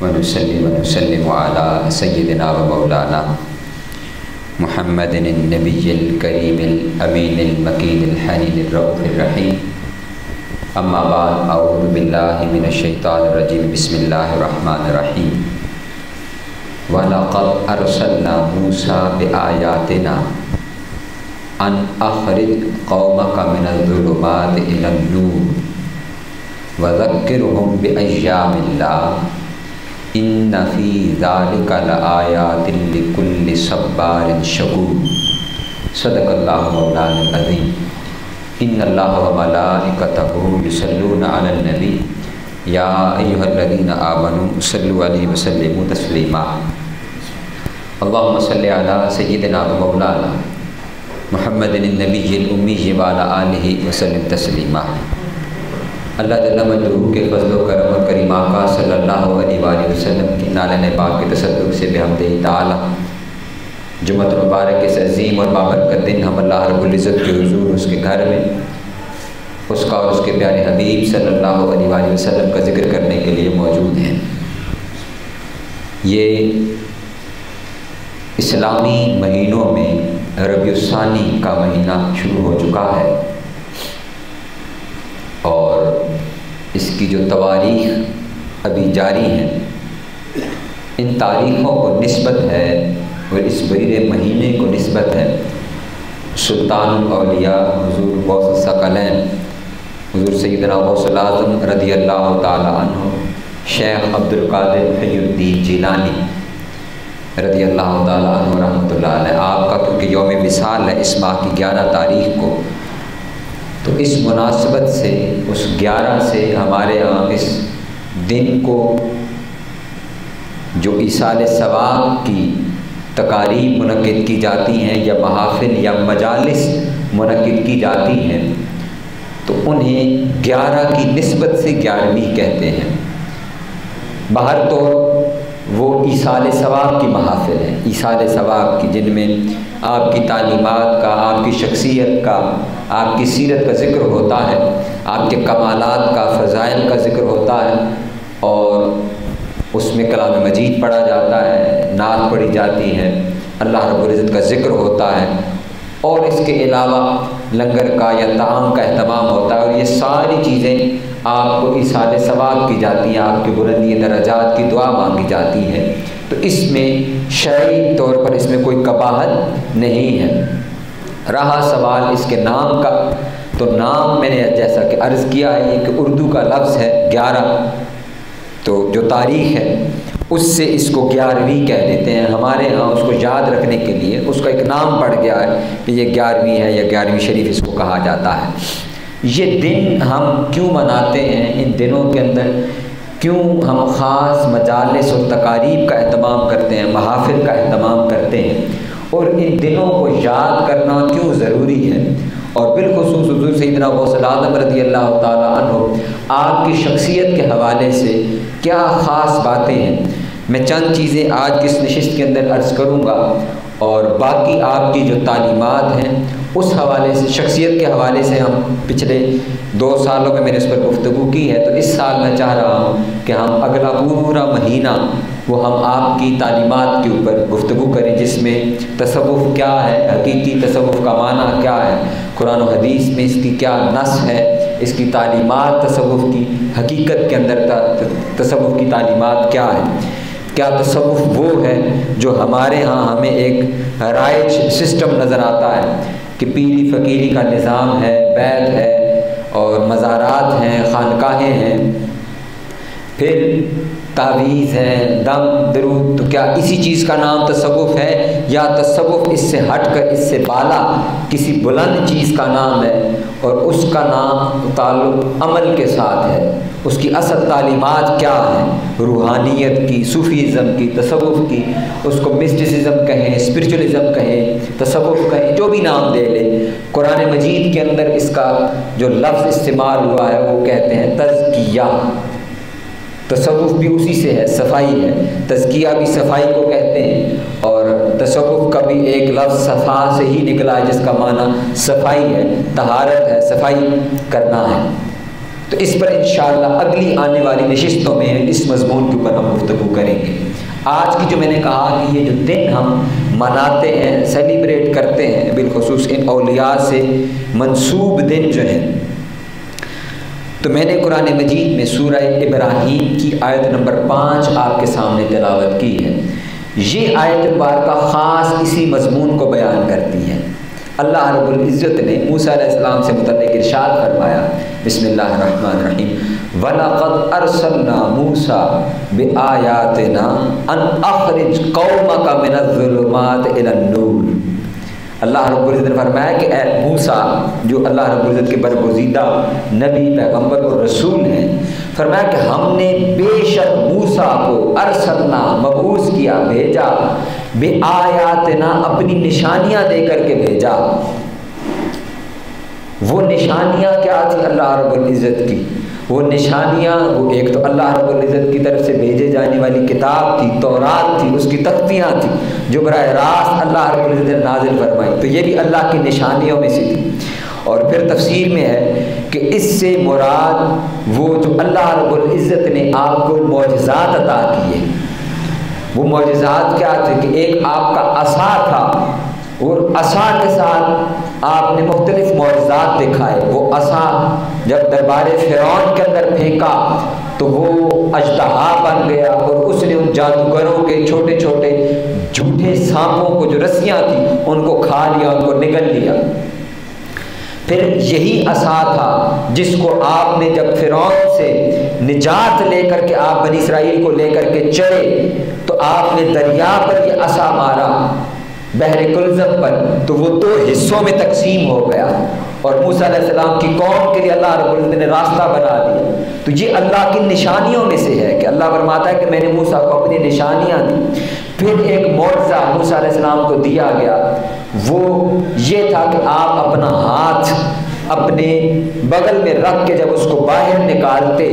ونصلي ونسلم على سيدنا ومولانا محمد النبي الكريم الأمين المكين الحنين الرؤوف الرحيم. أما بعد، أعوذ بالله من الشيطان الرجيم. بسم الله الرحمن الرحيم. وَلَقَدْ أَرْسَلْنَا مُوسَى بِآيَاتِنَا أَنْ أَخْرِجْ قَوْمَكَ مِنَ الظُّلُمَاتِ إِلَى النُّورِ وَذَكِّرْهُم بِأَيَّامِ اللَّهِ إِنَّ فِي ذَلِكَ لَآيَاتٍ لِكُلِّ صَبَّارٍ شَكُورٍ. صدق اللہ مولانا العظیم. ان اللہ وملائکتہ یصلون علی النبی یا ایھا الذین آمنوا صلوا علیہ وسلموا تسلیما. اللہم صلی علی سیدنا و مولانا محمد النبی الامی وعلی آلہ وسلم تسلیما. اللہ جل مجدہ کے فضل و کرم اور کریم آقا صلی اللہ علیہ وآلہ وسلم کی نالہ پاک کے تصدق سے بحمدہ تعالی جمعۃ المبارک اس عظیم اور بابرکت دن ہم اللہ رب العزت کے حضور اس کے گھر میں اس کا اور اس کے پیارے حبیب صلی اللہ علیہ وآلہ وسلم کا ذکر کرنے کے لیے موجود ہیں. یہ اسلامی مہینوں میں ربیع الثانی کا مہینہ شروع ہو چکا ہے اور اس کی جو تواریخ ابھی جاری ہیں ان تاریخوں کو نسبت ہے اور اس بحیر مہینے کو نسبت ہے سلطان الاولیاء حضور غوث الثقلین حضور سیدنا غوث الاعظم رضی اللہ تعالی عنہ شیخ عبدالقادر محی الدین جیلانی رضی اللہ تعالی عنہ رحمۃ اللہ علیہ. آپ کا کیونکہ یوم وصال ہے اس ماہ کی 11 تاریخ کو، تو اس مناسبت سے اس 11 سے ہمارے ہاں اس دن کو جو ایصال ثواب کی تقاریب منعقد کی جاتی ہیں یا محافل یا مجالس منعقد کی جاتی ہیں تو انہیں 11 کی نسبت سے 11ویں کہتے ہیں. باہر تو وہ ایصال ثواب کی محافل ہیں، ایصال ثواب کی، جن میں آپ کی تعلیمات کا، آپ کی شخصیت کا، آپ کی سیرت کا ذکر ہوتا ہے، آپ کے کمالات کا، فضائل کا ذکر ہوتا ہے اور اس میں کلام مجید پڑھا جاتا ہے، نعت پڑھی جاتی ہے، اللہ رب العزت کا ذکر ہوتا ہے اور اس کے علاوہ لنگر کا یا طعام کا اہتمام ہوتا ہے. اور یہ ساری چیزیں آپ کو ایصال ثواب کی جاتی ہیں، آپ کے بلندی درجات کی دعا مانگی جاتی ہے. تو اس میں شرعی طور پر اس میں کوئی قباحت نہیں ہے. رہا سوال اس کے نام کا، تو نام میں نے جیسا کہ عرض کیا ہے کہ اردو کا لفظ ہے 11، تو جو تاریخ ہے اس سے اس کو 11ویں کہہ دیتے ہیں. ہمارے ہاں اس کو یاد رکھنے کے لیے اس کا ایک نام پڑ گیا ہے کہ یہ 11ویں ہے یا 11ویں شریف اس کو کہا جاتا ہے. یہ دن ہم کیوں مناتے ہیں، ان دنوں کے اندر کیوں ہم خاص مجالس اور تقاریب کا اہتمام کرتے ہیں، محافل کا اہتمام کرتے ہیں، اور ان دنوں کو یاد کرنا کیوں ضروری ہے، اور بالخصوص حضور سیدنا غوث الاعظم رضی اللہ تعالیٰ عنہ آپ کی شخصیت کے حوالے سے کیا خاص باتیں ہیں. میں چند چیزیں آج کی اس نشست کے اندر عرض کروں گا اور باقی آپ کی جو تعلیمات ہیں اس حوالے سے، شخصیت کے حوالے سے ہم پچھلے 2 سالوں میں نے اس پر گفتگو کی ہے، تو اس سال میں چاہ رہا ہوں کہ ہم اگلا پورا مہینہ وہ ہم آپ کی تعلیمات کے اوپر گفتگو کریں، جس میں تصوف کیا ہے، حقیقی تصوف کا معنی کیا ہے، قرآن و حدیث میں اس کی کیا نص ہے، اس کی تعلیمات تصوف کی حقیقت کے اندر تصوف کی تعلیمات کیا ہے. کیا تصوف وہ ہے جو ہمارے ہاں ہمیں ایک رائج سسٹم نظر آتا ہے کہ پیری فقیری کا نظام ہے، بیت ہے اور مزارات ہیں، خانقاہیں ہیں، پھر تعویذ ہے، دم درود، تو کیا اسی چیز کا نام تصوف ہے یا تصوف اس سے ہٹ کر اس سے بالا کسی بلند چیز کا نام ہے اور اس کا نام تعلق عمل کے ساتھ ہے؟ اس کی اصل تعلیمات کیا ہیں، روحانیت کی، صوفیزم کی، تصوف کی، اس کو مسٹسزم کہیں، اسپرچولیزم کہیں، تصوف کہیں، جو بھی نام دے لیں. قرآن مجید کے اندر اس کا جو لفظ استعمال ہوا ہے وہ کہتے ہیں تزکیہ. تصوف بھی اسی سے ہے، صفائی ہے. تزکیہ بھی صفائی کو کہتے ہیں اور تصوف کا بھی ایک لفظ صفا سے ہی نکلا ہے جس کا معنی صفائی ہے، طہارت ہے، صفائی کرنا ہے. تو اس پر انشاءاللہ اگلی آنے والی نشستوں میں اس مضمون کے اوپر ہم گفتگو کریں گے۔ آج کی جو میں نے کہا کہ یہ جو دن ہم مناتے ہیں، سیلیبریٹ کرتے ہیں، بالخصوص ان اولیاء سے منسوب دن جو ہیں، تو میں نے قرآن مجید میں سورہ ابراہیم کی آیت نمبر 5 آپ کے سامنے تلاوت کی ہے۔ یہ آیت مبارکہ خاص اسی مضمون کو بیان کرتی ہے۔ اللہ رب العزت نے موسیٰ علیہ السلام سے متعلق ارشاد فرمایا، بسم اللہ الرحمن الرحیم، وَلَقَدْ أَرْسَلْنَا مُوسَىٰ بِآيَاتِنَا أَنْ أَخْرِجْ قَوْمَكَ مِنَ الظُّلُمَاتِ إِلَى النُّورِ۔ اللہ رب العزت نے فرمایا کہ اے موسیٰ، جو اللہ رب العزت کے برگزیدہ نبی، پیغمبر اور رسول ہیں، فرمایا کہ ہم نے بے شک موسیٰ کو ارسلنا، مبعوث کیا، بھیجا، بِآيَاتِنَا، اپنی نشانیاں دے کر کے بھیجا۔ وہ نشانیاں کیا تھی اللہ رب العزت کی؟ وہ نشانیاں، وہ ایک تو اللہ رب العزت کی طرف سے بھیجے جانے والی کتاب تھی، تورات تھی، اس کی تختیاں تھیں جو براہ راست اللہ رب العزت نے نازل فرمائی، تو یہ بھی اللہ کی نشانیوں میں سے تھی۔ اور پھر تفسیر میں ہے کہ اس سے مراد وہ جو اللہ رب العزت نے آپ کو معجزات عطا کیے۔ وہ معجزات کیا تھے کہ ایک آپ کا عصا تھا، اور عصا کے ساتھ آپ نے مختلف معجزات دکھائے۔ وہ عصا جب دربار فرعون کے اندر پھینکا تو وہ اژدہا بن گیا، اور اس نے ان جادوگروں کے چھوٹے چھوٹے جھوٹے سانپوں کو جو رسیاں تھیں ان کو کھا لیا، ان کو نگل لیا۔ پھر یہی عصا تھا جس کو آپ نے جب فرعون سے نجات لے کر کے آپ بنی اسرائیل کو لے کر کے چڑھے تو آپ نے دریا پر یہ عصا مارا، بحر کلزم پر، تو وہ 2 حصوں میں تقسیم ہو گیا، اور موسیٰ علیہ السلام کی قوم کے لیے اللہ رب العزت نے راستہ بنا دیا۔ تو یہ اللہ کی نشانیوں میں سے ہے کہ اللہ فرماتا ہے کہ میں نے موسیٰ کو اپنی نشانیاں دی۔ پھر ایک معجزہ موسیٰ علیہ السلام کو دیا گیا، وہ یہ تھا کہ آپ اپنا ہاتھ اپنے بغل میں رکھ کے جب اس کو باہر نکالتے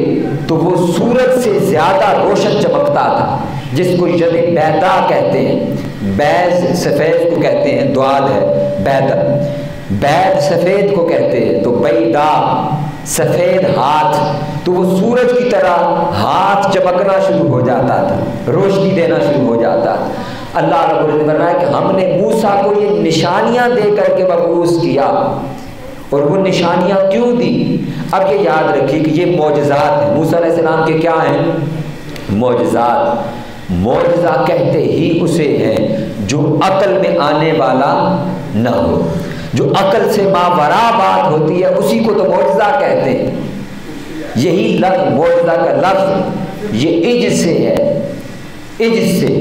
تو وہ سورج سے زیادہ روشن چمکتا تھا، جس کو ید بیضا کہتے ہیں۔ بیض سفید کو کہتے ہیں، دواد ہے بیض، بیض سفید کو کہتے ہیں، تو بیضا سفید ہاتھ، تو وہ سورج کی طرح ہاتھ چمکنا شروع ہو جاتا تھا، روشنی دینا شروع ہو جاتا تھا۔ اللہ رب العزت نے فرمایا کہ ہم نے موسیٰ کو یہ نشانیاں دے کر کے مبعوث کیا۔ اور وہ نشانیاں کیوں دی؟ اب یہ یاد رکھیے کہ یہ معجزات ہیں۔ موسیٰ علیہ السلام کے کیا ہیں؟ معجزات۔ معجزہ کہتے ہی اسے ہیں جو عقل میں آنے والا نہ ہو، جو عقل سے ماوراء بات ہوتی ہے اسی کو تو معجزہ کہتے ہیں۔ یہی لفظ معجزہ کا لفظ یہ عجز سے ہے، عجز سے،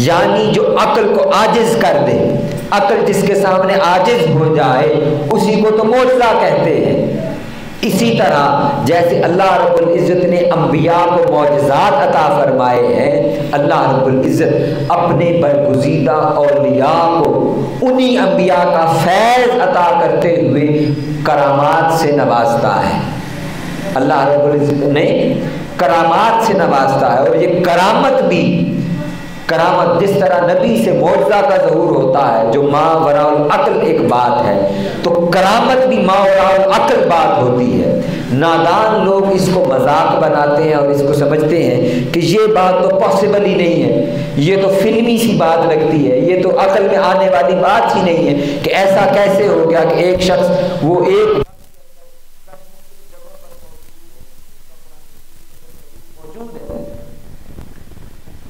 یعنی جو عقل کو عاجز کر دے، عقل جس کے سامنے عاجز ہو جائے اسی کو تو معجزہ کہتے ہیں۔ اسی طرح جیسے اللہ رب العزت نے انبیاء کو معجزات عطا فرمائے ہیں، اللہ رب العزت اپنے برگزیدہ اولیاء کو انہی انبیاء کا فیض عطا کرتے ہوئے کرامات سے نوازتا ہے۔ اللہ رب العزت نے کرامات سے نوازتا ہے، اور یہ کرامت بھی، کرامت جس طرح نبی سے معجزہ کا ظہور ہوتا ہے جو ماوراء العقل ایک بات ہے، تو کرامت بھی ماوراء العقل بات ہوتی ہے۔ نادان لوگ اس کو مذاق بناتے ہیں اور اس کو سمجھتے ہیں کہ یہ بات تو پاسبل ہی نہیں ہے، یہ تو فلمی سی بات لگتی ہے، یہ تو عقل میں آنے والی بات ہی نہیں ہے کہ ایسا کیسے ہو گیا کہ ایک شخص وہ ایک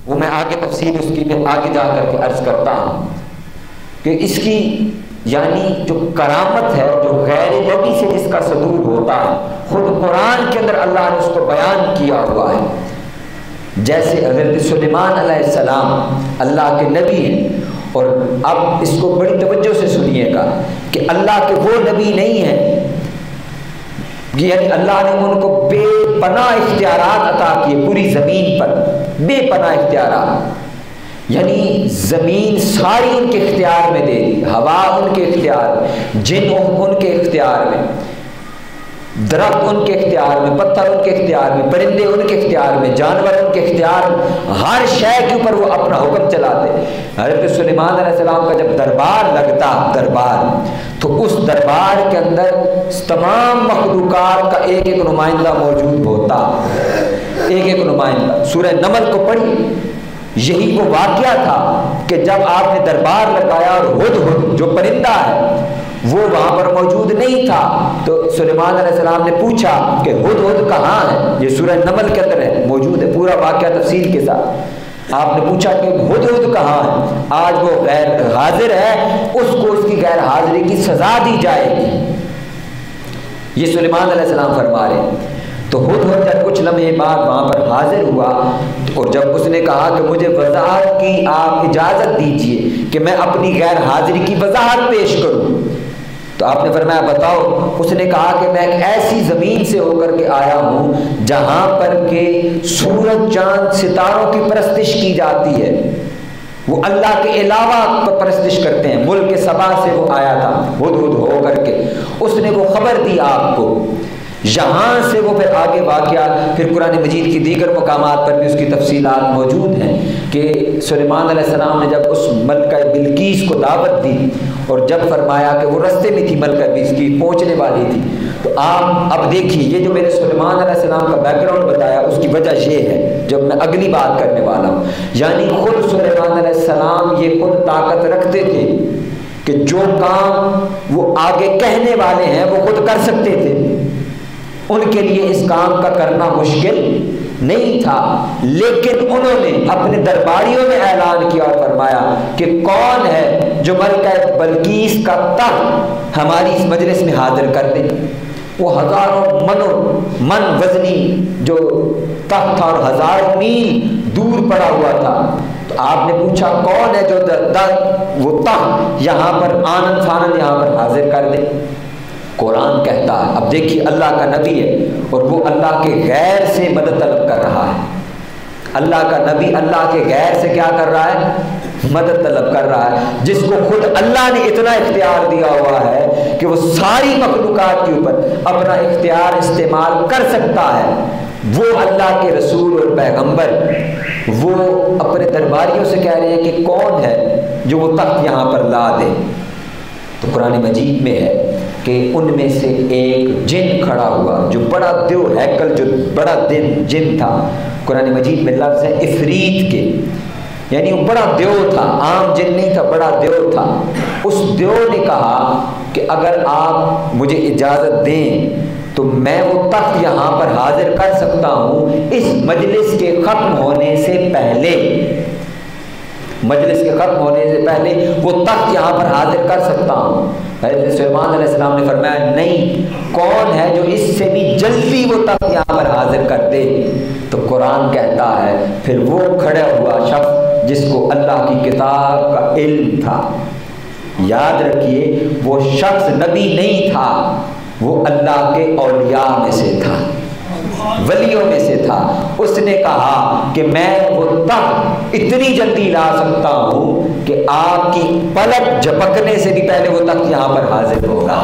وہ میں آگے تفصیل اس کی میں آگے جا کر کے عرض کرتا ہوں کہ اس کی یعنی جو کرامت ہے جو غیر نبی سے جس کا صدور ہوتا ہے، خود قرآن کے اندر اللہ نے اس کو بیان کیا ہوا ہے۔ جیسے حضرت سلیمان علیہ السلام اللہ کے نبی ہیں، اور اب اس کو بڑی توجہ سے سنیے گا کہ اللہ کے وہ نبی نہیں ہیں، یعنی اللہ نے ان کو بے پناہ اختیارات عطا کیے پوری زمین پر، بے پناہ اختیارات، یعنی زمین ساری ان کے اختیار میں دے دی، ہوا ان کے اختیار میں، جن ان کے اختیار میں، درخت ان کے اختیار میں، پتھر ان کے اختیار میں، پرندے ان کے اختیار میں، جانور ان کے اختیار میں، ہر شے کے اوپر وہ اپنا حکم چلاتے۔ حضرت سلیمان علیہ السلام کا جب دربار لگتا، دربار، تو اس دربار کے اندر تمام مخلوقات کا ایک ایک نمائندہ موجود ہوتا، ایک ایک نمائندہ۔ سورہ نمل کو پڑھی، یہی وہ واقعہ تھا کہ جب آپ نے دربار لگایا اور ہدہد جو پرندہ ہے وہ وہاں پر موجود نہیں تھا، تو سلیمان علیہ السلام نے پوچھا کہ ہدہد کہاں ہے؟ یہ سورہ نمل کے اندر ہے، موجود ہے پورا واقعہ تفصیل کے ساتھ۔ آپ نے پوچھا کہ ہدہد کہاں ہے؟ آج وہ غیر حاضر ہے، اس کو اس کی غیر حاضری کی سزا دی جائے گی، یہ سلیمان علیہ السلام فرما رہے ہیں۔ تو ہدہد جب کچھ لمحے بعد وہاں پر حاضر ہوا اور جب اس نے کہا کہ مجھے وضاحت کی آپ اجازت دیجئے کہ میں اپنی غیر حاضری کی وضاحت پیش کروں، تو آپ نے فرمایا بتاؤ۔ اس نے کہا کہ میں ایک ایسی زمین سے ہو کر کے آیا ہوں جہاں پر کہ سورج چاند ستاروں کی پرستش کی جاتی ہے، وہ اللہ کے علاوہ پرستش کرتے ہیں۔ ملک سبا سے وہ آیا تھا ہدہد ہو کر کے، اس نے وہ خبر دی آپ کو۔ یہاں سے وہ پھر آگے واقعہ، پھر قرآن مجید کی دیگر مقامات پر بھی اس کی تفصیلات موجود ہیں کہ سلیمان علیہ السلام نے جب اس ملکہ بلقیس کو دعوت دی اور جب فرمایا کہ وہ رستے میں تھی، ملکہ بلقیس کی پہنچنے والی تھی، تو آپ اب دیکھیے یہ جو میں نے سلیمان علیہ السلام کا بیک گراؤنڈ بتایا اس کی وجہ یہ ہے جب میں اگلی بات کرنے والا ہوں، یعنی خود سلیمان علیہ السلام یہ خود طاقت رکھتے تھے کہ جو کام وہ آگے کہنے والے ہیں وہ خود کر سکتے تھے، ان کے لیے اس کام کا کرنا مشکل نہیں تھا، لیکن انہوں نے اپنے درباریوں میں اعلان کیا اور فرمایا کہ کون ہے جو ملکہ بلقیس کا تخت ہماری اس مجلس میں حاضر کر دے۔ وہ ہزاروں من وزنی جو تخت تھا اور ہزاروں میل دور پڑا ہوا تھا، تو آپ نے پوچھا کون ہے جو وہ تخت یہاں پر آنن فانن یہاں پر حاضر کر دے؟ قرآن کہتا ہے، اب دیکھیے اللہ کا نبی ہے اور وہ اللہ کے غیر سے مدد طلب کر رہا ہے، اللہ کا نبی اللہ کے غیر سے کیا کر رہا ہے؟ مدد طلب کر رہا ہے، جس کو خود اللہ نے اتنا اختیار دیا ہوا ہے کہ وہ ساری مخلوقات کے اوپر اپنا اختیار استعمال کر سکتا ہے۔ وہ اللہ کے رسول اور پیغمبر وہ اپنے درباریوں سے کہہ رہے ہیں کہ کون ہے جو وہ تخت یہاں پر لا دے؟ تو قرآن مجید میں ہے کہ ان میں سے ایک جن کھڑا ہوا جو بڑا دیو ہیکل، جو بڑا جن تھا، قرآن مجید میں لفظ ہے عفریت کے، یعنی وہ بڑا دیو تھا، عام جن نہیں تھا، بڑا دیو تھا۔ اس دیو نے کہا کہ اگر آپ مجھے اجازت دیں تو میں وہ تخت یہاں پر حاضر کر سکتا ہوں اس مجلس کے ختم ہونے سے پہلے، مجلس کے ختم ہونے سے پہلے وہ تخت یہاں پر حاضر کر سکتا ہوں۔ حضرت سلیمان علیہ السلام نے فرمایا نہیں، کون ہے جو اس سے بھی جلدی وہ تخت یہاں پر حاضر کر دے؟ تو قرآن کہتا ہے پھر وہ کھڑا ہوا شخص جس کو اللہ کی کتاب کا علم تھا، یاد رکھیے وہ شخص نبی نہیں تھا، وہ اللہ کے اولیاء میں سے تھا، ولیوں میں سے تھا۔ اس نے کہا کہ میں وہ تخت اتنی جلدی لا سکتا ہوں کہ آپ کی پلک جھپکنے سے بھی پہلے وہ تخت یہاں پر حاضر ہوگا۔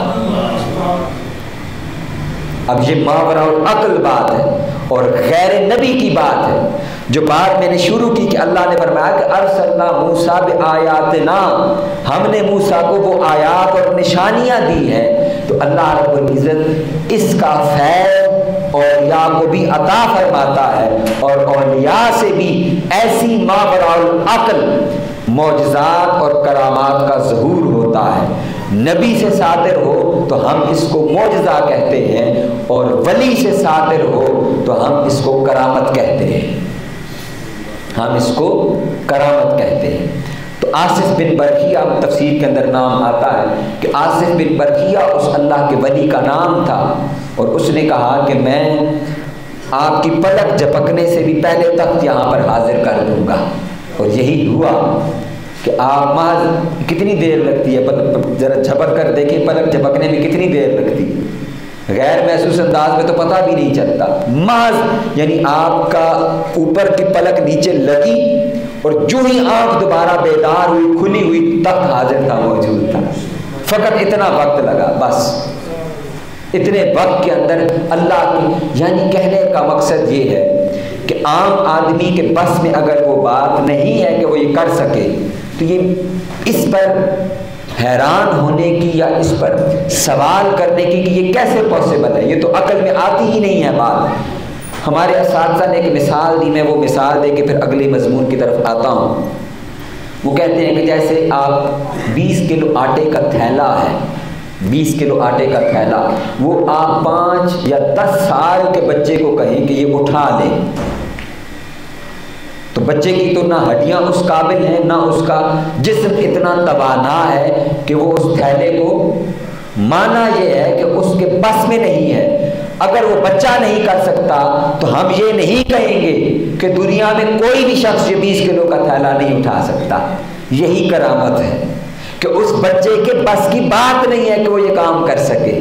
اب یہ ماورا العقل بات ہے اور غیر نبی کی بات ہے، جو بات میں نے شروع کی کہ اللہ نے فرمایا کہ ارسلنا موسیٰ بآیاتنا، ہم نے موسیٰ کو وہ آیات اور نشانیاں دی ہیں، تو اللہ رب العزت اس کا فیض اولیاء کو بھی عطا فرماتا ہے، اور اولیاء سے بھی ایسی ماورا العقل معجزات اور کرامات کا ظہور ہوتا ہے۔ نبی سے صادر ہو تو ہم اس کو معجزہ کہتے ہیں، اور ولی سے صادر ہو تو ہم اس کو کرامت کہتے ہیں، ہم اس کو کرامت کہتے ہیں۔ تو آصف بن برقیہ تفسیر کے اندر نام آتا ہے کہ آصف بن برقیہ اس اللہ کے ولی کا نام تھا، اور اس نے کہا کہ میں آپ کی پلک جھپکنے سے بھی پہلے تخت یہاں پر حاضر کر دوں گا، اور یہی ہوا کہ آپ محض کتنی دیر لگتی ہے، ذرا جھپک کر دیکھیں پلک جھپکنے میں کتنی دیر لگتی ہے، غیر محسوس انداز میں تو پتہ بھی نہیں چلتا، محض یعنی آپ کا اوپر کی پلک نیچے لگی اور جو ہی آنکھ دوبارہ بیدار ہوئی کھلی ہوئی تخت حاضر تھا، موجود تھا، فقط اتنا وقت لگا، بس اتنے وقت کے اندر اللہ کی، یعنی کہنے کا مقصد یہ ہے کہ عام آدمی کے بس میں اگر وہ بات نہیں ہے کہ وہ یہ کر سکے، تو یہ اس پر حیران ہونے کی یا اس پر سوال کرنے کی کہ یہ کیسے پاسبل ہے، یہ تو عقل میں آتی ہی نہیں ہے بات۔ ہمارے اساتذہ نے ایک مثال دی، میں وہ مثال دے کے پھر اگلے مضمون کی طرف آتا ہوں۔ وہ کہتے ہیں کہ جیسے آپ 20 کلو آٹے کا تھیلا ہے، 20 کلو آٹے کا تھیلا، وہ آپ 5 یا 10 سال کے بچے کو کہیں کہ یہ اٹھا لے، تو بچے کی تو نہ ہڈیاں اس قابل ہیں، نہ اس کا جسم اتنا توانا ہے کہ وہ اس تھیلے کو، مانا یہ ہے کہ اس کے بس میں نہیں ہے۔ اگر وہ بچہ نہیں کر سکتا تو ہم یہ نہیں کہیں گے کہ دنیا میں کوئی بھی شخص یہ 20 کلو کا تھیلا نہیں اٹھا سکتا۔ یہی کرامت ہے کہ اس بچے کے بس کی بات نہیں ہے کہ وہ یہ کام کر سکے۔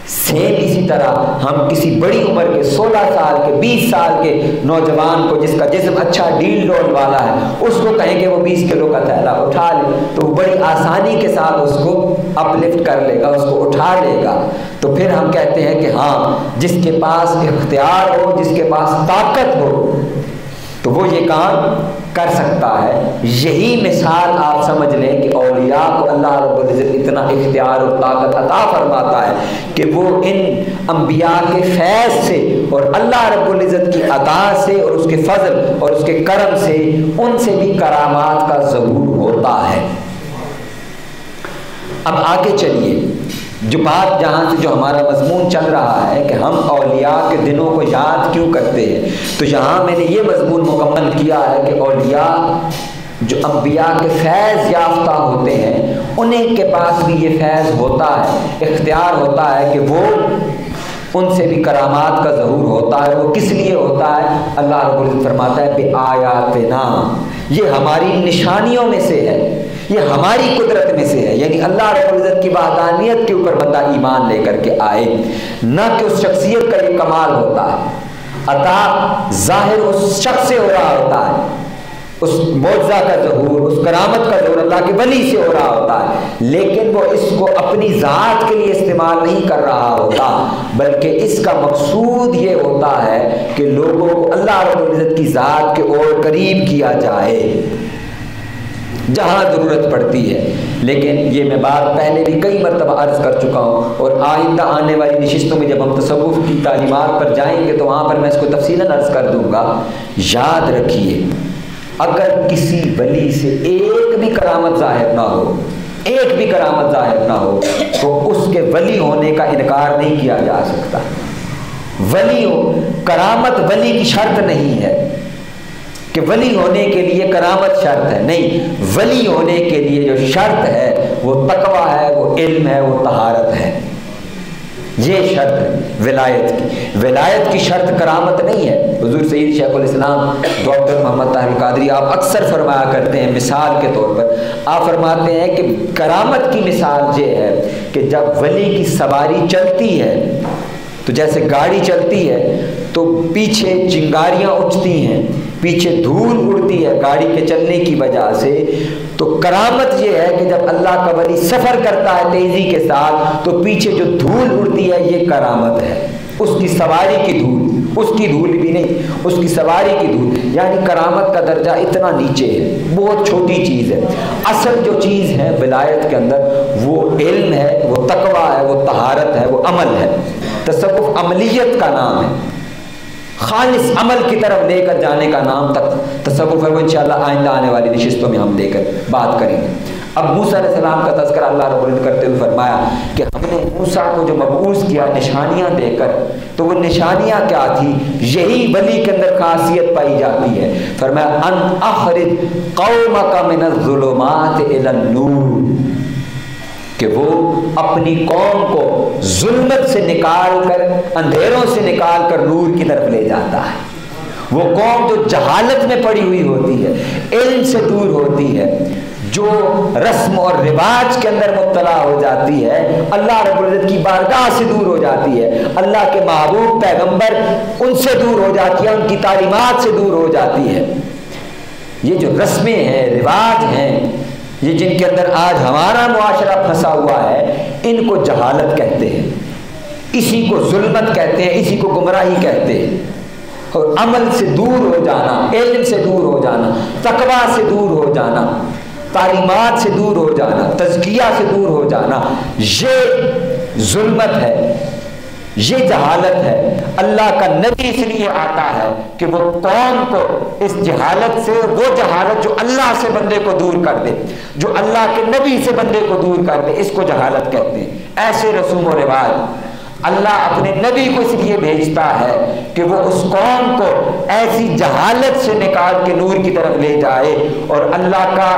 سیم اسی طرح ہم کسی بڑی عمر کے 16 سال کے 20 سال کے نوجوان کو جس کا جسم اچھا ڈیل ڈول والا ہے، اس کو کہیں کہ وہ 20 کلو کا تھیلا اٹھا لے، تو وہ بڑی آسانی کے ساتھ اس کو اپ لفٹ کر لے گا، اس کو اٹھا لے گا۔ تو پھر ہم کہتے ہیں کہ ہاں، جس کے پاس اختیار ہو، جس کے پاس طاقت ہو، تو وہ یہ کام کر سکتا ہے۔ یہی مثال آپ سمجھ لیں کہ اولیاء کو اللہ رب العزت اتنا اختیار اور طاقت عطا فرماتا ہے کہ وہ ان انبیاء کے فیض سے اور اللہ رب العزت کی عطا سے اور اس کے فضل اور اس کے کرم سے ان سے بھی کرامات کا ظہور ہوتا ہے۔ اب آگے چلیے، جو بات جہاں سے جو ہمارا مضمون چل رہا ہے کہ ہم اولیاء کے دنوں کو یاد کیوں کرتے ہیں، تو یہاں میں نے یہ مضمون مکمل کیا ہے کہ اولیاء جو انبیاء کے فیض یافتہ ہوتے ہیں، انہیں کے پاس بھی یہ فیض ہوتا ہے، اختیار ہوتا ہے کہ وہ ان سے بھی کرامات کا ظہور ہوتا ہے۔ وہ کس لیے ہوتا ہے؟ اللہ رب العزت فرماتا ہے بِآیاتنا، یہ ہماری نشانیوں میں سے ہے، یہ ہماری قدرت میں سے ہے، یعنی اللہ رب العزت کی وحدانیت کے اوپر بندہ ایمان لے کر کے آئے، نہ کہ اس شخصیت کا یہ کمال ہوتا ہے، عطا ظاہر اس شخص سے ہو رہا ہوتا ہے، اس معجزہ کا ظہور، اس کرامت کا ظہور اللہ کے ولی سے ہو رہا ہوتا ہے، لیکن وہ اس کو اپنی ذات کے لیے استعمال نہیں کر رہا ہوتا، بلکہ اس کا مقصود یہ ہوتا ہے کہ لوگوں کو اللہ رب العزت کی ذات کے اور قریب کیا جائے جہاں ضرورت پڑتی ہے۔ لیکن یہ میں بات پہلے بھی کئی مرتبہ عرض کر چکا ہوں، اور آئندہ آنے والی نشستوں میں جب ہم تصوف کی تعلیمات پر جائیں گے تو وہاں پر میں اس کو تفصیلاً عرض کر دوں گا۔ یاد رکھیے، اگر کسی ولی سے ایک بھی کرامت ظاہر نہ ہو، ایک بھی کرامت ظاہر نہ ہو، تو اس کے ولی ہونے کا انکار نہیں کیا جا سکتا۔ ولی ہو، کرامت ولی کی شرط نہیں ہے کہ ولی ہونے کے لیے کرامت شرط ہے، نہیں، ولی ہونے کے لیے جو شرط ہے وہ تقویٰ ہے، وہ علم ہے، وہ طہارت ہے۔ یہ شرط ہے ولایت کی۔ ولایت کی شرط کرامت نہیں ہے۔ حضور سید شیخ الاسلام ڈاکٹر محمد طاہر القادری آپ اکثر فرمایا کرتے ہیں، مثال کے طور پر آپ فرماتے ہیں کہ کرامت کی مثال یہ ہے کہ جب ولی کی سواری چلتی ہے، تو جیسے گاڑی چلتی ہے تو پیچھے چنگاریاں اٹھتی ہیں، پیچھے دھول اڑتی ہے گاڑی کے چلنے کی وجہ سے، تو کرامت یہ ہے کہ جب اللہ کا ولی سفر کرتا ہے تیزی کے ساتھ تو پیچھے جو دھول اڑتی ہے یہ کرامت ہے، اس کی سواری کی دھول، اس کی دھول بھی نہیں، اس کی سواری کی دھول، یعنی کرامت کا درجہ اتنا نیچے ہے، بہت چھوٹی چیز ہے۔ اصل جو چیز ہے ولایت کے اندر وہ علم ہے، وہ تقویٰ ہے، وہ طہارت ہے، وہ عمل ہے۔ تصوف عملیت کا نام ہے، خالص عمل کی طرف لے کر جانے کا نام تک تصوف ہے۔ وہ انشاءاللہ آئندہ آنے والی نشستوں میں ہم لے کر بات کریں گے۔ اب موسیٰ علیہ السلام کا تذکرہ اللہ رب العزت کرتے ہوئے فرمایا کہ ہم نے موسیٰ کو جو مبعوث کیا نشانیاں دے کر، تو وہ نشانیاں کیا تھی؟ یہی ولی کے اندر خاصیت پائی جاتی ہے۔ فرمایا ان اخرج قومک من الظلمات الی النور، کہ وہ اپنی قوم کو ظلمت سے نکال کر، اندھیروں سے نکال کر نور کی طرف لے جاتا ہے۔ وہ قوم جو جہالت میں پڑی ہوئی ہوتی ہے، علم سے دور ہوتی ہے، جو رسم اور رواج کے اندر مبتلا ہو جاتی ہے، اللہ رب العزت کی بارگاہ سے دور ہو جاتی ہے، اللہ کے محبوب پیغمبر ان سے دور ہو جاتی ہے، ان کی تعلیمات سے دور ہو جاتی ہے۔ یہ جو رسمیں ہیں، رواج ہیں، یہ جن کے اندر آج ہمارا معاشرہ پھنسا ہوا ہے، ان کو جہالت کہتے ہیں، اسی کو ظلمت کہتے ہیں، اسی کو گمراہی کہتے ہیں۔ اور عمل سے دور ہو جانا، علم سے دور ہو جانا، تقویٰ سے دور ہو جانا، تعلیمات سے دور ہو جانا، تزکیہ سے دور ہو جانا، یہ ظلمت ہے، یہ جہالت ہے۔ اللہ کا نبی اس لیے آتا ہے کہ وہ قوم کو اس جہالت سے، وہ جہالت جو اللہ سے بندے کو دور کر دے، جو اللہ کے نبی سے بندے کو دور کر دے، اس کو جہالت کہتے ہیں۔ ایسے رسوم و رواج اللہ اپنے نبی کو اس لیے بھیجتا ہے کہ وہ اس قوم کو ایسی جہالت سے نکال کے نور کی طرف لے جائے۔ اور اللہ کا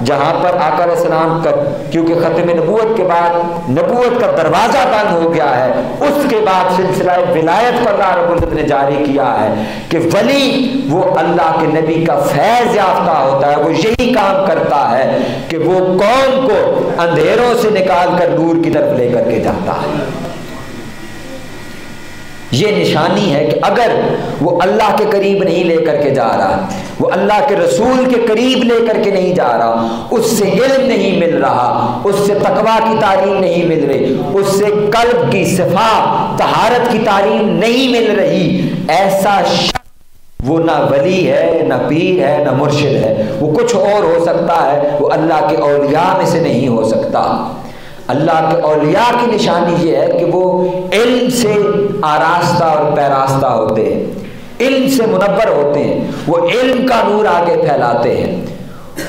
جہاں پر آقا علیہ السلام کا، کیونکہ ختم نبوت کے بعد نبوت کا دروازہ بند ہو گیا ہے، اس کے بعد سلسلہ ولایت کو اللہ رب العزت نے جاری کیا ہے کہ ولی وہ اللہ کے نبی کا فیض یافتہ ہوتا ہے، وہ یہی کام کرتا ہے کہ وہ قوم کو اندھیروں سے نکال کر نور کی طرف لے کر کے جاتا ہے۔ یہ نشانی ہے کہ اگر وہ اللہ کے قریب نہیں لے کر کے جا رہا، وہ اللہ کے رسول کے قریب لے کر کے نہیں جا رہا، اس سے علم نہیں مل رہا، اس سے تقویٰ کی تعلیم نہیں مل رہی، اس سے قلب کی صفا طہارت کی تعلیم نہیں مل رہی، ایسا شخص وہ نہ ولی ہے، نہ پیر ہے، نہ مرشد ہے، وہ کچھ اور ہو سکتا ہے، وہ اللہ کے اولیاء میں سے نہیں ہو سکتا۔ اللہ کے اولیاء کی نشانی یہ ہے کہ وہ علم سے آراستہ اور پیراستہ ہوتے ہیں، علم سے منور ہوتے ہیں، وہ علم کا نور آگے پھیلاتے ہیں،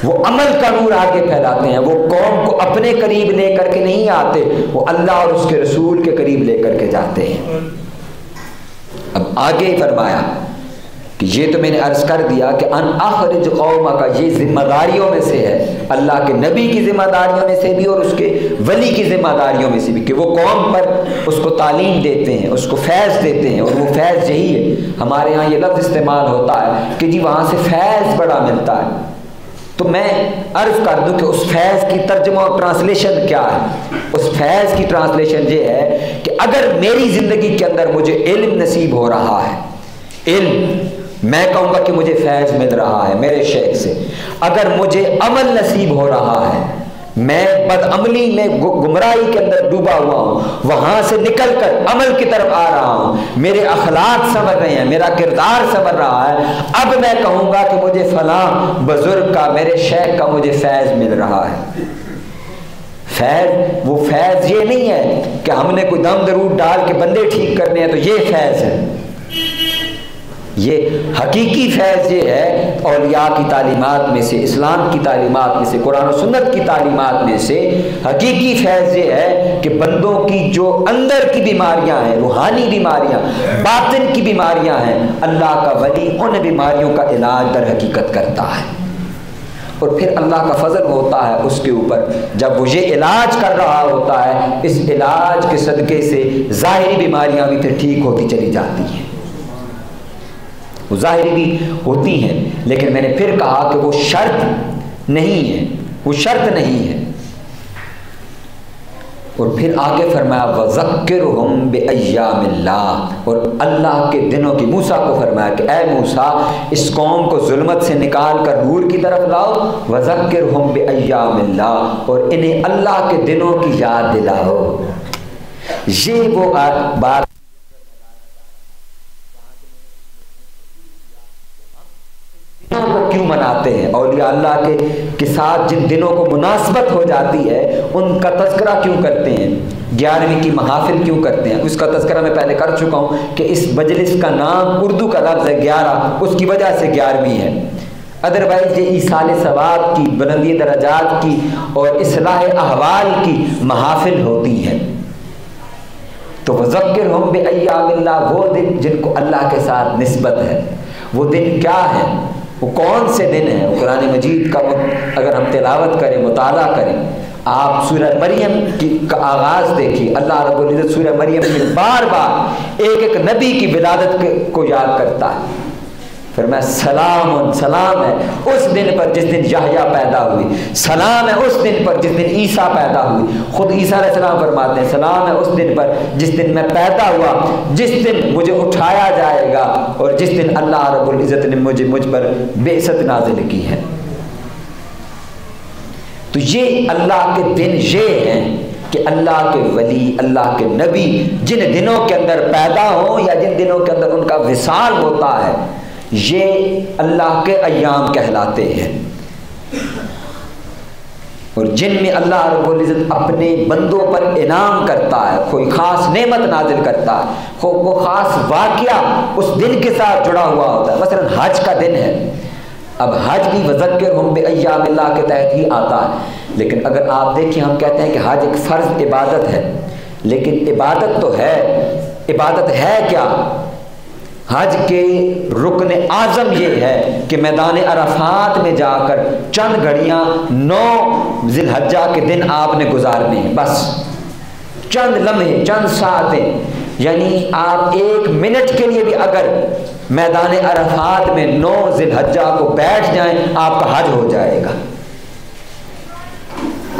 وہ عمل کا نور آگے پھیلاتے ہیں، وہ قوم کو اپنے قریب لے کر کے نہیں آتے، وہ اللہ اور اس کے رسول کے قریب لے کر کے جاتے ہیں۔ اب آگے فرمایا کہ یہ تو میں نے عرض کر دیا کہ ان اخرج قوم کا، یہ ذمہ داریوں میں سے ہے، اللہ کے نبی کی ذمہ داریوں میں سے بھی اور اس کے ولی کی ذمہ داریوں میں سے بھی، کہ وہ قوم پر اس کو تعلیم دیتے ہیں، اس کو فیض دیتے ہیں، اور وہ فیض یہی ہے۔ ہمارے ہاں یہ لفظ استعمال ہوتا ہے کہ جی وہاں سے فیض بڑا ملتا ہے، تو میں عرض کر دوں کہ اس فیض کی ترجمہ اور ٹرانسلیشن کیا ہے۔ اس فیض کی ٹرانسلیشن یہ ہے کہ اگر میری زندگی کے اندر مجھے علم نصیب ہو رہا ہے، علم، میں کہوں گا کہ مجھے فیض مل رہا ہے میرے شیخ سے، اگر مجھے عمل نصیب ہو رہا ہے، میں بدعملی میں گمراہی کے اندر ڈوبا ہوا ہوں، وہاں سے نکل کر عمل کی طرف آ رہا ہوں، میرے اخلاق سنور رہے ہیں، میرا کردار سنور رہا ہے، اب میں کہوں گا کہ مجھے فلاں بزرگ کا، میرے شیخ کا مجھے فیض مل رہا ہے۔ فیض، وہ فیض یہ نہیں ہے کہ ہم نے کوئی دم درود ڈال کے بندے ٹھیک کرنے ہیں تو یہ فیض ہے۔ یہ حقیقی فیض یہ ہے اولیاء کی تعلیمات میں سے، اسلام کی تعلیمات میں سے، قرآن و سنت کی تعلیمات میں سے حقیقی فیض یہ ہے کہ بندوں کی جو اندر کی بیماریاں ہیں، روحانی بیماریاں، باطن کی بیماریاں ہیں، اللہ کا ولی ان بیماریوں کا علاج در حقیقت کرتا ہے۔ اور پھر اللہ کا فضل ہوتا ہے اس کے اوپر، جب وہ یہ علاج کر رہا ہوتا ہے، اس علاج کے صدقے سے ظاہری بیماریاں بھی پھر ٹھیک ہوتی چلی جاتی ہیں، وہ ظاہری بھی ہوتی ہیں، لیکن میں نے پھر کہا کہ وہ شرط نہیں ہے، وہ شرط نہیں ہے۔ اور پھر آگے فرمایا وَذَكِّرْهُمْ بِأَيَّامِ اللَّهِ، اور اللہ کے دنوں کی، موسیٰ کو فرمایا کہ اے موسیٰ اس قوم کو ظلمت سے نکال کر نور کی طرف لاؤ، وَذَكِّرْهُمْ بِأَيَّامِ اللَّهِ، اور انہیں اللہ کے دنوں کی یاد دلاؤ۔ یہ وہ بات کیوں مناتے ہیں، اولیاء اللہ کے ساتھ جن دنوں کو مناسبت ہو جاتی ہے ان کا تذکرہ کیوں کرتے ہیں، 11ویں کی محافل کیوں کرتے ہیں، اس کا تذکرہ میں پہلے کر چکا ہوں کہ اس مجلس کا نام اردو کا لفظ ہے 11، اس کی وجہ سے 11ویں ہے، ادروائز یہ ایصال ثواب کی، بلندی درجات کی اور اصلاح احوال کی محافل ہوتی ہیں۔ تو وذکرہم بایام اللہ، وہ دن جن کو اللہ کے ساتھ نسبت ہے، وہ دن کیا ہے، وہ کون سے دن ہیں؟ قرآن مجید کا اگر ہم تلاوت کریں، مطالعہ کریں، آپ سورہ مریم کا آغاز دیکھیے، اللہ رب العزت سورہ مریم میں بار بار ایک ایک نبی کی ولادت کو یاد کرتا ہے، فرمایا سلام، سلام ہے اس دن پر جس دن یحییٰ پیدا ہوئی، سلام ہے اس دن پر جس دن عیسیٰ پیدا ہوئی، خود عیسیٰ علیہ السلام فرماتے ہیں سلام ہے اس دن پر جس دن میں پیدا ہوا، جس دن مجھے اٹھایا جائے گا، اور جس دن اللہ رب العزت نے مجھ پر بعثت نازل کی ہے۔ تو یہ اللہ کے دن یہ ہیں کہ اللہ کے ولی، اللہ کے نبی جن دنوں کے اندر پیدا ہوں یا جن دنوں کے اندر ان کا وصال ہوتا ہے، یہ اللہ کے ایام کہلاتے ہیں۔ اور جن میں اللہ رب العزت اپنے بندوں پر انعام کرتا ہے، کوئی خاص نعمت نازل کرتا ہے، وہ خاص واقعہ اس دن کے ساتھ جڑا ہوا ہوتا ہے۔ مثلا حج کا دن ہے، اب حج بھی وذکرہم بایام اللہ کے تحت ہی آتا ہے، لیکن اگر آپ دیکھیں ہم کہتے ہیں کہ حج ایک فرض عبادت ہے، لیکن عبادت تو ہے، عبادت ہے کیا؟ حج کے رکن اعظم یہ ہے کہ میدان عرفات میں جا کر چند گھڑیاں 9 ذی الحجہ کے دن آپ نے گزارنے ہیں، بس چند لمحے، چند ساعتیں، یعنی آپ 1 منٹ کے لیے بھی اگر میدان عرفات میں 9 ذی الحجہ کو بیٹھ جائیں آپ کا حج ہو جائے گا۔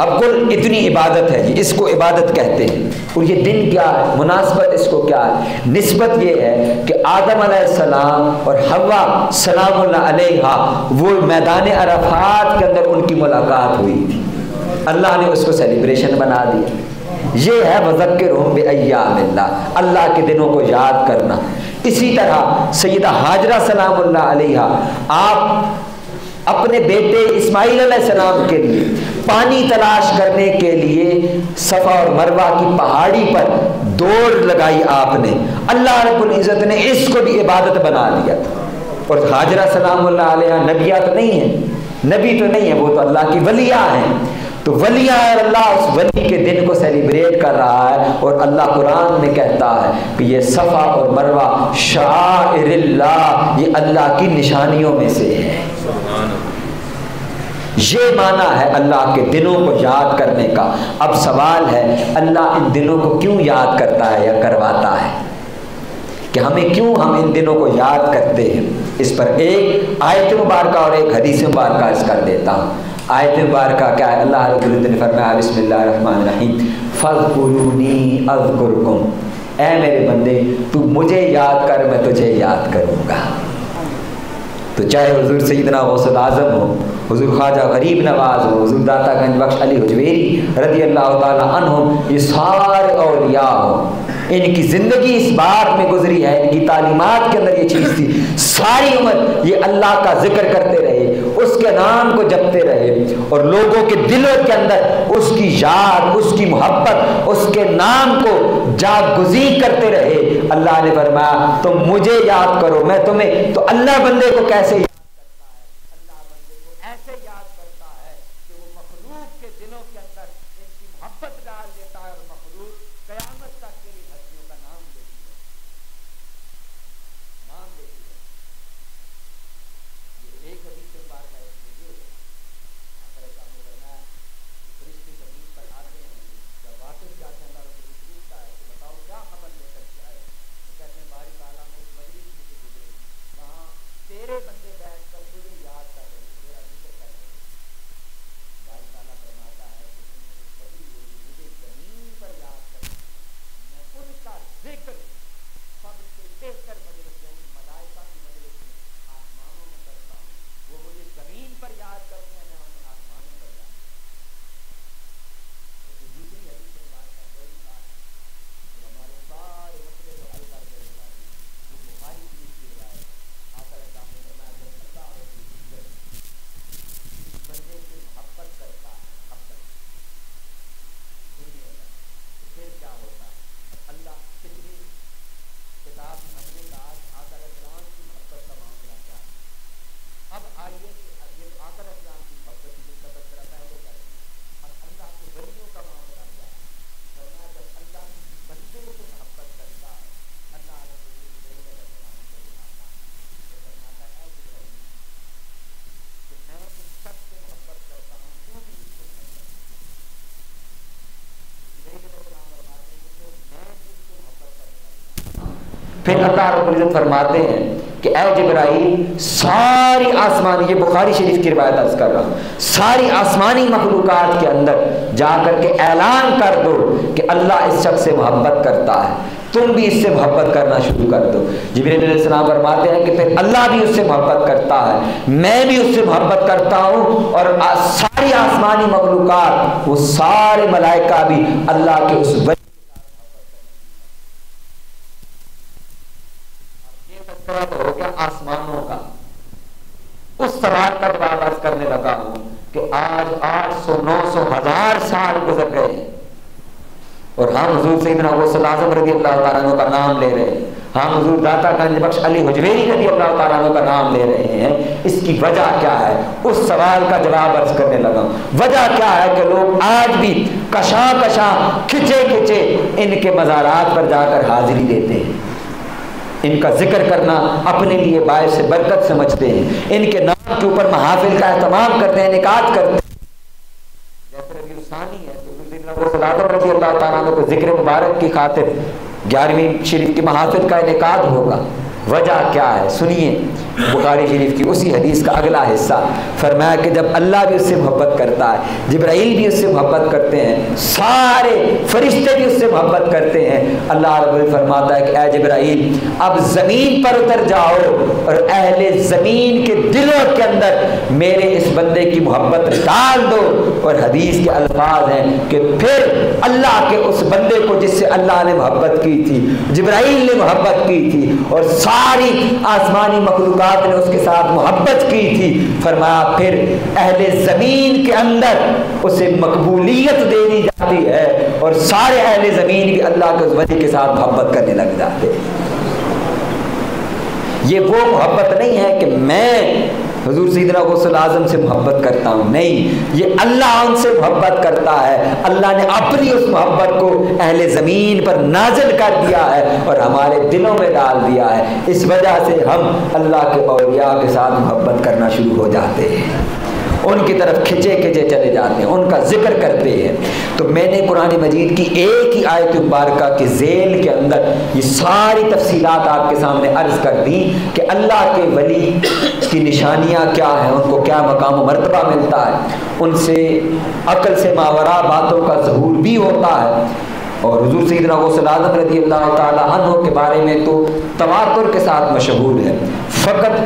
اب کل اتنی عبادت ہے، اس کو عبادت کہتے ہیں۔ اور یہ دن کیا ہے، مناسبت اس کو کیا ہے؟ نسبت یہ ہے کہ آدم علیہ السلام اور حوا سلام اللہ علیہا وہ میدان عرفات کے اندر ان کی ملاقات ہوئی تھی، اللہ نے اس کو سیلیبریشن بنا دیا۔ یہ ہے وذکرہم بایام اللہ، اللہ کے دنوں کو یاد کرنا۔ اسی طرح سیدہ ہاجرہ سلام اللہ علیہا، آپ اپنے بیٹے اسماعیل علیہ السلام کے لیے پانی تلاش کرنے کے لیے صفا اور مروہ کی پہاڑی پر دوڑ لگائی آپ نے، اللہ رب العزت نے اس کو بھی عبادت بنا لیا تھا۔ اور ہاجرہ سلام اللہ علیہ نبیہ تو نہیں ہے، نبی تو نہیں ہے، وہ تو اللہ کی ولیہ ہیں، تو ولیہ اور اللہ اس ولی کے دن کو سیلیبریٹ کر رہا ہے۔ اور اللہ قرآن میں کہتا ہے کہ یہ صفا اور مروہ شعائر اللہ، یہ اللہ کی نشانیوں میں سے ہے۔ یہ معنی ہے اللہ کے دنوں کو یاد کرنے کا۔ اب سوال ہے اللہ ان دنوں کو کیوں یاد کرتا ہے یا کرواتا ہے، کہ ہمیں کیوں ہم ان دنوں کو یاد کرتے ہیں؟ اس پر ایک آیت مبارکہ اور ایک حدیث مبارکہ عرض کر دیتا ہوں۔ آیت مبارکہ کیا ہے؟ اللہ رب العزت نے فرمایا بسم اللہ الرحمن الرحیم فاذکرونی اذکرکم، اے میرے بندے تو مجھے یاد کر میں تجھے یاد کروں گا۔ تو چاہے حضور سیدنا غوث الاعظم ہو، حضور خواجہ غریب نواز ہو، حضور داتا گنج بخش علی حجویری رضی اللہ تعالیٰ عنہ، یہ سارے اولیاء ہوں، ان کی زندگی اس بات میں گزری ہے، ان کی تعلیمات کے اندر یہ چیز تھی، ساری عمر یہ اللہ کا ذکر کرتے رہے، اس کے نام کو جپتے رہے، اور لوگوں کے دلوں کے اندر اس کی یاد، اس کی محبت، اس کے نام کو جاگزین کرتے رہے۔ اللہ نے فرمایا تم مجھے یاد کرو، میں تمہیں۔ تو اللہ بندے کو کیسے یاد کرتا ہے؟ اللہ بندے کو ایسے یاد کرتا ہے کہ وہ مخلوق کے دلوں کے اندر ان کی محبت ڈال دیتا ہے، اور مخلوق قیامت تک کے لیے ہستیوں کا نام لیتی ہے، نام لیتی ہے۔ یہ ایک حدیث مبارکہ ہے، اس میں یہ ہے آخر صاحب نے فرمایا کہ فرشتے زمین پر آتے ہیں، جب واپس جاتے ہیں اللہ رب العزت پوچھتا ہے کہ بتاؤ کیا خبر لے کر کے آئے؟ وہ کہتے ہیں باری تعالیٰ میں اس مجلس میں سے گزرے، وہاں تیرے بندے بیٹھ کر تجھے یاد کر رہے، تیرا ذکر کر رہے۔ باری تعالیٰ فرماتا ہے کہ تم نے بدری ہوئی مجھے زمین پر یاد کر، میں ان کا ذکر سب سے بہتر مجلس یعنی ملائکہ کی مجلس میں آسمانوں میں کرتا ہوں، وہ مجھے زمین پر یاد کرتے ہیں، میں انہیں آسمانوں پر یاد کرتا ہوں۔ دوسری حدیث میں بات ہے بڑی بات جو ہمارے سارے مسئلے کو حل کر دینے والی، وہ بخاری شریف کی روایت ہے۔ آقا علیہ السلام نے فرمایا جب اللہ رب العزت اس بندے سے محبت کرتا ہے، محبت دنیا کا، تو پھر کیا ہوتا ہے؟ اللہ پچھلی کتاب میں ہم نے کہا کہ آقا علیہ السلام کی محبت کا معاملہ کیا ہے۔ اب آئیے کہ یہ آقا علیہ السلام کی محبت کی جس کا تذکرہ پہلے کریں، اب اللہ کے ولیوں کا معاملہ کیا ہے؟ فرمایا جب اللہ کسی بندے سے محبت کرتا ہے، اللہ رب العزت ابراہیم علیہ السلام کو بلاتا ہے، تو فرماتا ہے اے ابراہیم کہ میں اس شخص سے محبت کرتا ہوں، تو بھی اس سے محبت کرتا ہوں۔ ابراہیم علیہ السلام فرماتے ہیں کہ تو میں بھی اس سے محبت کرنے لگتا ہوں۔ پھر اللہ رب العزت فرماتے ہیں کہ اے جبرائیل ساری آسمانی، یہ بخاری شریف کی روایت عرض کر رہا ہوں، ساری آسمانی مخلوقات کے اندر جا کر کے اعلان کر دو کہ اللہ اس شخص سے محبت کرتا ہے، تم بھی اس سے محبت کرنا شروع کر دو۔ جبرائیل علیہ السلام فرماتے ہیں کہ پھر اللہ بھی اس سے محبت کرتا ہے، میں بھی اس سے محبت کرتا ہوں، اور ساری آسمانی مخلوقات وہ سارے ملائکہ بھی اللہ کے اس ولی ہو گیا آسمانوں کا۔ اس سوال کا جواب عرض کرنے لگا ہوں کہ آج 800 900 1000 سال گزر گئے ہیں اور ہم حضور سیدنا غوث اعظم رضی اللہ تعالیٰ عنہ کا نام لے رہے ہیں، ہم حضور داتا گنج بخش علی حجویری رضی اللہ تعالیٰ عنہ کا نام لے رہے ہیں۔ اس کی وجہ کیا ہے؟ اس سوال کا جواب عرض کرنے لگا۔ وجہ کیا ہے کہ لوگ آج بھی کشاں کشاں کھچے کھچے ان کے مزارات پر جا کر حاضری دیتے ہیں، ان کا ذکر کرنا اپنے لیے باعث برکت سمجھتے ہیں، ان کے نام کے اوپر محافل کا اہتمام کرتے ہیں، انعقاد کرتے ہیں۔ جیسے ربیع الثانی ہے تو رضی اللہ تعالیٰ عنہ کو ذکر مبارک کی خاطر 11ویں شریف کی محافل کا انعقاد ہوگا۔ وجہ کیا ہے؟ سنیے بخاری شریف کی اسی حدیث کا اگلا حصہ، فرمایا کہ جب اللہ بھی اس سے محبت کرتا ہے، جبرائیل بھی اس سے محبت کرتے ہیں، سارے فرشتے بھی اس سے محبت کرتے ہیں، اللہ رب العزت فرماتا ہے کہ اے جبرائیل اب زمین پر اتر جاؤ اور اہل زمین کے دلوں کے اندر میرے اس بندے کی محبت ڈال دو۔ اور حدیث کے الفاظ ہیں کہ پھر اللہ کے اس بندے کو جس سے اللہ نے محبت کی تھی، جبرائیل نے محبت کی تھی اور ساری آسمانی مخلوقات نے اس کے ساتھ محبت کی تھی، فرمایا پھر اہل زمین کے اندر اسے مقبولیت دے دی جاتی ہے اور سارے اہل زمین بھی اللہ کے اس ولی کے ساتھ محبت کرنے لگ جاتے ہیں۔ یہ وہ محبت نہیں ہے کہ میں حضور سیدنا غوث اعظم سے محبت کرتا ہوں، نہیں، یہ اللہ ان سے محبت کرتا ہے، اللہ نے اپنی اس محبت کو اہل زمین پر نازل کر دیا ہے اور ہمارے دلوں میں ڈال دیا ہے۔ اس وجہ سے ہم اللہ کے اولیاء کے ساتھ محبت کرنا شروع ہو جاتے ہیں، ان کی طرف کھچے کھچے چلے جاتے ہیں، ان کا ذکر کرتے ہیں۔ تو میں نے قرآن مجید کی ایک ہی آیت مبارکہ کے ذیل کے اندر یہ ساری تفصیلات آپ کے سامنے عرض کر دی کہ اللہ کے ولی کی نشانیاں کیا ہیں، ان کو کیا مقام و مرتبہ ملتا ہے، ان سے عقل سے ماورا باتوں کا ظہور بھی ہوتا ہے۔ اور حضور سیدنا غوث اعظم رضی اللہ تعالیٰ عنہ کے بارے میں تو تواتر کے ساتھ مشہور ہے، فقط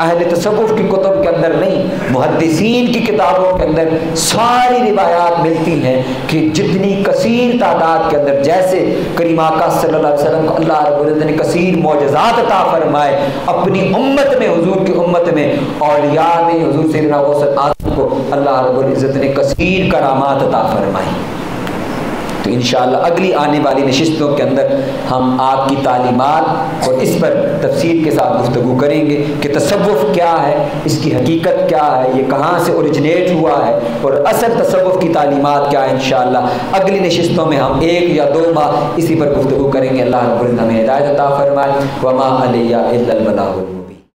اہل تصوف کی کتب کے اندر نہیں، محدثین کی کتابوں کے اندر ساری روایات ملتی ہیں کہ جتنی کثیر تعداد کے اندر، جیسے کریم آقا صلی اللہ علیہ وسلم کو اللہ رب العزت نے کثیر معجزات عطا فرمائے، اپنی امت میں، حضور کی امت میں، اولیاء میں حضور سیدنا غوث اعظم کو اللہ رب العزت نے کثیر کرامات عطا فرمائی۔ تو انشاءاللہ اگلی آنے والی نشستوں کے اندر ہم آپ کی تعلیمات اور اس پر تفصیل کے ساتھ گفتگو کریں گے کہ تصوف کیا ہے، اس کی حقیقت کیا ہے، یہ کہاں سے اوریجنیٹ ہوا ہے اور اصل تصوف کی تعلیمات کیا ہے۔ انشاءاللہ اگلی نشستوں میں ہم 1 یا 2 ماہ اسی پر گفتگو کریں گے۔ اللہ رب العزت ہمیں ہدایت عطا فرمائے۔ وما علیہ الا البلاغ۔